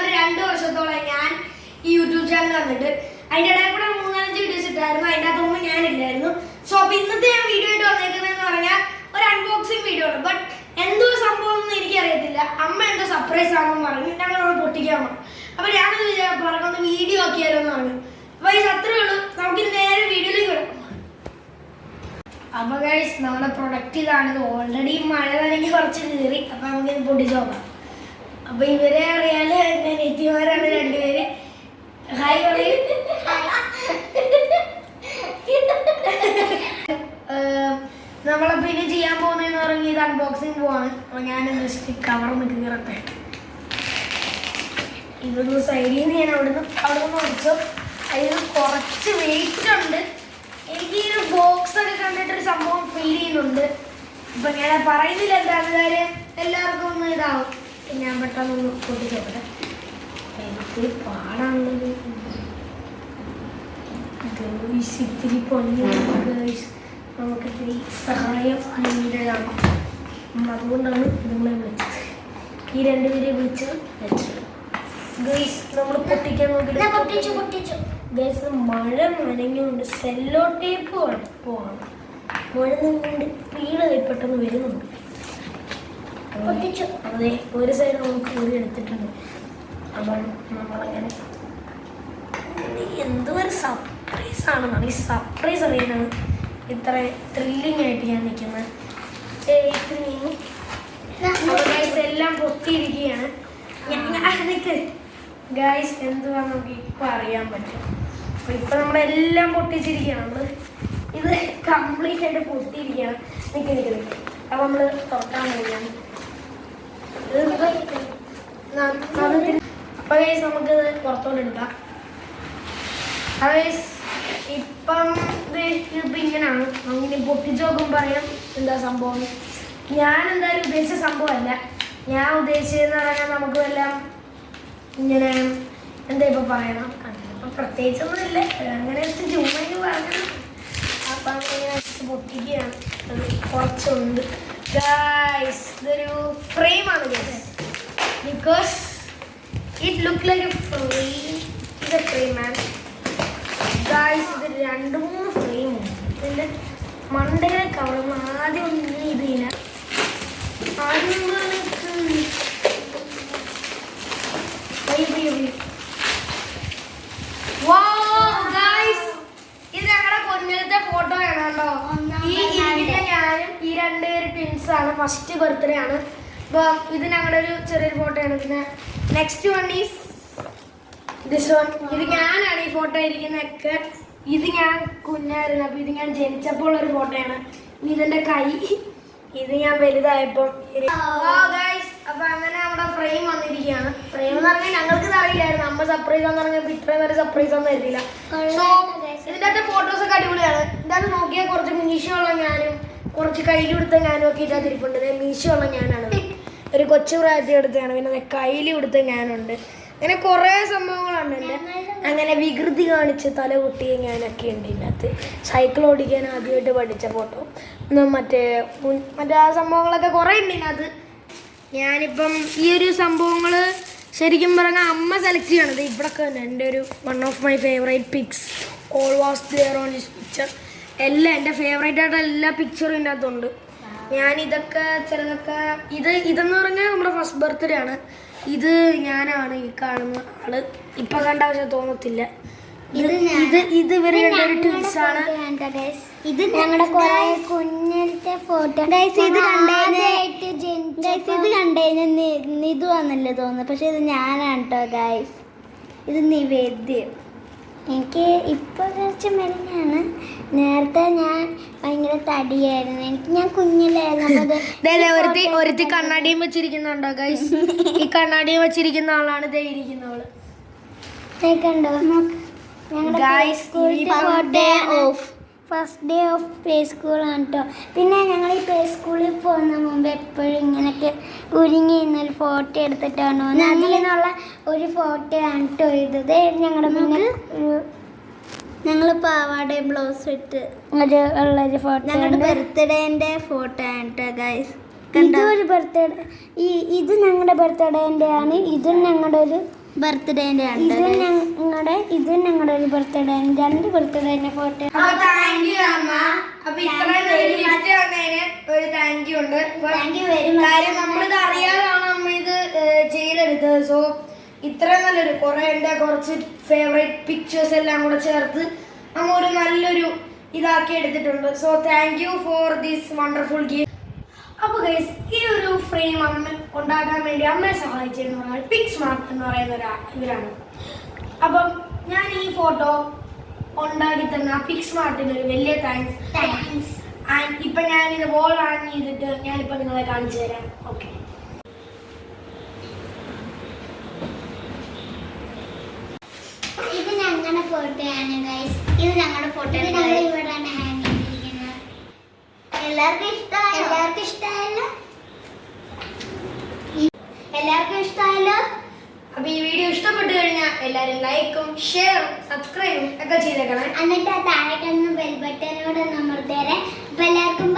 ഏതാണ്ട് 2 വർഷത്തോളം ഞാൻ ഈ യൂട്യൂബ് ചാനൽ വന്നിട്ട് അതിൻ്റെ ഇടയിൽ കൂടെ 3-5 വീഡിയോസ് ഇട്ടായിരുന്നു. അതിൻ്റെ അകത്തൊന്നും ഞാനില്ലായിരുന്നു. സോ അപ്പോൾ ഇന്നത്തെ ഞാൻ വീഡിയോ ആയിട്ട് വന്നേക്കുന്നതെന്ന് പറഞ്ഞാൽ ഒരു അൺബോക്സിങ് വീഡിയോ ആണ്. ബട്ട് എന്തോ സംഭവം ഒന്നും എനിക്കറിയത്തില്ല. അമ്മ എന്തോ സർപ്രൈസ് ആണെന്ന് പറഞ്ഞു, ഞങ്ങളോട് പൊട്ടിക്കാൻ പറഞ്ഞു. അപ്പോൾ ഞാനത് പറഞ്ഞൊന്ന് വീഡിയോ ആക്കിയാലോ എന്ന് പറഞ്ഞു. അപ്പോൾ ഇത് അത്രേ ഉള്ളൂ. നമുക്ക് നേരെ വീഡിയോയിലേക്ക് കിടക്കും. അപ്പോൾ ഗൈസ് നമ്മുടെ പ്രൊഡക്റ്റ് ഇതാണ്. ഇത് ഓൾറെഡി മഴ നനഞ്ഞ് കുറച്ച് കയറി. അപ്പോൾ നമുക്കിത് പൊട്ടിച്ച് നോക്കാം. അപ്പോൾ ഇവരെ അറിയാല് എൻ്റെ നെറ്റിമാരാണ് രണ്ടുപേര്. ഹായ് പറയും. നമ്മളപ്പോൾ ഇനി ചെയ്യാൻ പോകുന്നതെന്ന് പറഞ്ഞാൽ ഇത് അൺബോക്സിങ് പോവാണ്. അപ്പോൾ ഞാൻ ജസ്റ്റ് കവറൊന്ന് കീറട്ടെ. ഇതൊന്ന് സൈഡിൽ നിന്ന് ഞാൻ അവിടെ നിന്ന് ഒഴിച്ചു. അതിന് കുറച്ച് വെയിറ്റ് ഉണ്ട്. എനിക്ക് ഈ ഒരു ബോക്സ് ഒക്കെ കണ്ടിട്ടൊരു സംഭവം ഫീൽ ചെയ്യുന്നുണ്ട്. ഇപ്പം ഞാൻ പറയുന്നില്ല എന്താണ് കാര്യം, എല്ലാവർക്കും ഒന്ന് ഇതാവും. ഞാൻ പെട്ടെന്നൊന്ന് പൊട്ടിച്ചോട്ടെ. എനിക്ക് പാടാനുള്ളത് ഗേൾസ് ഇത്തിരി പൊന്നിയാണ്. ഗേൾസ് നമുക്കിത്തിരി സഹായം നീണ്ടതാണ്. അതുകൊണ്ടാണ് നിങ്ങളെ വിളിച്ചത്. ഈ രണ്ടുപേരെ വിളിച്ചത് വെച്ചത്. ഗേൾസ് നമ്മൾ പൊട്ടിക്കാൻ നോക്കിയിട്ട് ഗേൾസ് മഴ നനഞ്ഞുകൊണ്ട് സെല്ലോ ടേപ്പ് കുഴപ്പമാണ്. മഴ നനഞ്ഞുകൊണ്ട് വീട് പെട്ടെന്ന് വരുന്നുണ്ട്. അതെ, ഒരു സൈഡ് നമുക്ക് കീറി എടുത്തിട്ടുണ്ട്. അപ്പം നമ്മളങ്ങനെ എന്തോ ഒരു സർപ്രൈസ് ആണെന്നാണ്. ഈ സർപ്രൈസ് അറിയാനാണ് ഇത്ര ത്രില്ലിംഗ് ആയിട്ട് ഞാൻ നിൽക്കുന്നത്. എല്ലാം പൊട്ടിയിരിക്കുകയാണ്. ഗൈസ് എന്തുവാ നമുക്ക് ഇപ്പം അറിയാൻ പറ്റും. അപ്പോൾ ഇപ്പം നമ്മളെല്ലാം പൊട്ടിച്ചിരിക്കുകയാണ്. നമ്മൾ ഇത് കംപ്ലീറ്റ് ആയിട്ട് പൊട്ടിയിരിക്കുകയാണ്. നിൽക്കുക. അപ്പോൾ നമ്മൾ തുറക്കാൻ പോവുകയാണ്. അപ്പോൾ ഗൈസ് നമുക്കിത് പുറത്തോട്ട് എടുക്കാം. ഗൈസ് ഇപ്പം ഇതിപ്പോൾ ഇങ്ങനെയാണ്. അങ്ങനെ പൊട്ടിച്ച് നോക്കുമ്പോൾ പറയാം എന്താ സംഭവം. ഞാൻ എന്തായാലും ഉദ്ദേശിച്ച സംഭവമല്ല. ഞാൻ ഉദ്ദേശിച്ചതെന്ന് പറഞ്ഞാൽ നമുക്ക് എല്ലാം ഇങ്ങനെ എന്താ ഇപ്പോൾ പറയണം, അങ്ങനെ ഇപ്പം പ്രത്യേകിച്ചൊന്നുമില്ല. അങ്ങനെ ചുമ്മാ പറഞ്ഞു. അപ്പം അങ്ങനെ പൊട്ടിക്കുകയാണ്. അത് കുറച്ചുണ്ട്. ഗൈസ് ഇതൊരു ഫ്രെയിമാണ് guys. Because it look like a frame. ഇത് ഫ്രെയിമാണ് ഗൈസ്. ഇത് 2-3 ഫ്രെയിമുണ്ട്. ഇതിൻ്റെ മണ്ടകളെ കവറുന്ന ആദ്യം ഒന്നും ഇതില്ല. ആദ്യം ഇത് ഞങ്ങളുടെ കൊഞ്ഞത്തെ ഫോട്ടോ ആണ് കേട്ടോ. ഞാനും ഈ 2 പേര് ട്വിൻസ് ആണ്. ഫസ്റ്റ് ബർത്ത്ഡേ ആണ്. അപ്പോൾ ഇത് ഞങ്ങളുടെ ഒരു ചെറിയൊരു ഫോട്ടോ ആണ്. പിന്നെ next one is this one. ഇത് ഞാനാണ് ഈ ഫോട്ടോ ഇരിക്കുന്നതൊക്കെ. ഇത് ഞാൻ കുഞ്ഞായിരുന്നു. അപ്പോൾ ഇത് ഞാൻ ജനിച്ചപ്പോൾ ഉള്ളൊരു ഫോട്ടോയാണ്. ഇനി ഇതിൻ്റെ കൈ, ഇത് ഞാൻ വലുതായപ്പോൾ. അപ്പോൾ അങ്ങനെ നമ്മുടെ ഫ്രെയിം വന്നിരിക്കുകയാണ്. ഫ്രെയിം എന്ന് പറഞ്ഞാൽ ഞങ്ങൾക്ക് ഇത് അറിയില്ലായിരുന്നു. അമ്മ സർപ്രൈസ് എന്ന് പറഞ്ഞപ്പോൾ ഇത്രയും വരെ സർപ്രൈസ് ഒന്നും ആയിരുന്നില്ല. സോ ഇതിൻ്റെ അകത്തെ ഫോട്ടോസൊക്കെ അടിപൊളിയാണ്. ഇതിനകത്ത് നോക്കിയാൽ കുറച്ച് മീശയുള്ള ഞാനും കുറച്ച് കയ്യിലെടുത്ത ഞാനും ഒക്കെ ഇതിനകത്ത് ഇരിപ്പുണ്ട്. മീശയുള്ള ഞാനാണ്. ഒരു കൊച്ചു പ്രായത്തിൽ എടുത്തതാണ്. പിന്നെ കയ്യിലെടുത്ത ഞാനുണ്ട്. അങ്ങനെ കുറേ സംഭവങ്ങളുണ്ട്. എൻ്റെ അങ്ങനെ വികൃതി കാണിച്ച് തല പൊട്ടിയ ഞാനൊക്കെ ഉണ്ട് ഇതിനകത്ത്. സൈക്കിൾ ഓടിക്കാൻ ആദ്യമായിട്ട് പഠിച്ച ഫോട്ടോ, മറ്റേ ആ സംഭവങ്ങളൊക്കെ കുറേ ഉണ്ട് ഇതിനകത്ത്. ഞാനിപ്പം ഈ ഒരു സംഭവങ്ങൾ ശരിക്കും പറഞ്ഞാൽ അമ്മ സെലക്ട് ചെയ്യണത് ഇവിടെയൊക്കെ തന്നെ. എൻ്റെ ഒരു one of my favourite pics all was there on this picture. എല്ലാം എൻ്റെ ഫേവറേറ്റ് ആയിട്ട് എല്ലാ പിക്ചറും ഇതിൻ്റെ അകത്തുണ്ട്. ഞാനിതൊക്കെ ചിലതൊക്കെ ഇതെന്ന് പറഞ്ഞാൽ നമ്മുടെ ഫസ്റ്റ് ബർത്ത്ഡേ ആണ്. ഇത് ഞാനാണ് ഈ കാണുന്ന ആള്. ഇപ്പം കണ്ട ആവശ്യം തോന്നത്തില്ല. ഇത് ഇവര് രണ്ടൊരു ട്വിൻസ് ആണ്. ഇത് ഞങ്ങളുടെ കുറെ കുഞ്ഞത്തെ ഫോട്ടോ. ഇത് കണ്ടുകഴിഞ്ഞാൽ നിതു ആണല്ലോ തോന്നുന്നത്. പക്ഷെ ഇത് ഞാനാണ് കേട്ടോ ഗൈസ്. ഇത് നിവേദ്യം. എനിക്ക് ഇപ്പോൾ കുറച്ച് മെലിഞ്ഞാണ്. നേരത്തെ ഞാൻ ഭയങ്കര തടിയായിരുന്നു. ഞാൻ കുഞ്ഞിലായിരുന്നു. ഒരുത്തി കണ്ണാടിയും വെച്ചിരിക്കുന്നുണ്ടോ ഗൈസ്? ഈ കണ്ണാടിയും വെച്ചിരിക്കുന്ന ആളാണ് ഇതേ ഇരിക്കുന്നവള്. കണ്ടോ? ഫസ്റ്റ് ഡേ ഓഫ് പ്ലേ സ്കൂളാണ് കേട്ടോ. പിന്നെ ഞങ്ങൾ ഈ പ്ലേ സ്കൂളിൽ പോകുന്ന മുമ്പ് എപ്പോഴും ഇങ്ങനെയൊക്കെ ഒരുങ്ങി ഇന്നൊരു ഫോട്ടോ എടുത്തിട്ടാണോ അതിൽ നിന്നുള്ള ഒരു ഫോട്ടോ ആണ് കേട്ടോ ഇത്. ഞങ്ങളുടെ പിന്നെ ഞങ്ങൾ പാവാടയും ബ്ലൗസ് ഇട്ട് ഉള്ളൊരു ഫോട്ടോ. ഞങ്ങളുടെ ബർത്ത്ഡേൻ്റെ ഫോട്ടോ ആണ് കേട്ടോ ഗൈസ്. ഇതൊരു ബർത്ത്ഡേ, ഇത് ഞങ്ങളുടെ ബർത്ത്ഡേൻ്റെ ആണ്. ഇതും ഞങ്ങളുടെ ഒരു ബർത്ത്ഡേന്റെ ഇത് ഞങ്ങളുടെ ഒരു ബർത്ത്ഡേ 2 ബർത്ത്ഡേന്റെ ഫോട്ടോ. താങ്ക് യു അമ്മ. അപ്പൊ ഇത്രയും ഗിഫ്റ്റ് തന്നതിന് ഒരു താങ്ക് യു ഉണ്ട്. കാര്യം നമ്മളിത് അറിയാതാണ് അമ്മ ഇത് ചെയ്തെടുത്തത്. സോ ഇത്രയും നല്ലൊരു എൻ്റെ കുറച്ച് ഫേവറേറ്റ് പിക്ചേഴ്സ് എല്ലാം കൂടെ ചേർത്ത് അമ്മ ഒരു നല്ലൊരു ഇതാക്കി എടുത്തിട്ടുണ്ട്. So thank you for this wonderful gift. അപ്പോൾ ഗൈസ് ഈ ഒരു ഫ്രെയിം അമ്മ ഉണ്ടാക്കാൻ വേണ്ടി അമ്മയെ സഹായിച്ചതെന്ന് പറഞ്ഞാൽ പിക്സ്മാർട്ട് എന്ന് പറയുന്ന ഇവരാണ്. അപ്പം ഞാൻ ഈ ഫോട്ടോ ഉണ്ടാക്കി തന്ന പിക്സ്മാർട്ടിന് ഒരു വലിയ താങ്ക്സ്. ആൻഡ് ഇപ്പം ഞാനിത് വോൾ ഹാങ് ചെയ്തിട്ട് ഞാനിപ്പോൾ നിങ്ങളെ കാണിച്ചു തരാം. ഓക്കെ, ഇത് ഞങ്ങളുടെ ഫോട്ടോയാണ് ഗൈസ്. ഇത് ഞങ്ങളുടെ ഫോട്ടോ ഞങ്ങൾ ഇവിടെയാണ് ഹാങ് ചെയ്തിരിക്കുന്നത്. എല്ലാവർക്കും ഇഷ്ടമായല്ലോ. അപ്പൊ ഈ വീഡിയോ ഇഷ്ടപ്പെട്ടു കഴിഞ്ഞാൽ എല്ലാവരും ലൈക്കും ഷെയറും സബ്സ്ക്രൈബും ഒക്കെ ചെയ്തേക്കണം. എന്നിട്ട് ആ താഴെ ബെൽ ബട്ടനോട് അമർത്തേരെ. അപ്പൊ എല്ലാവർക്കും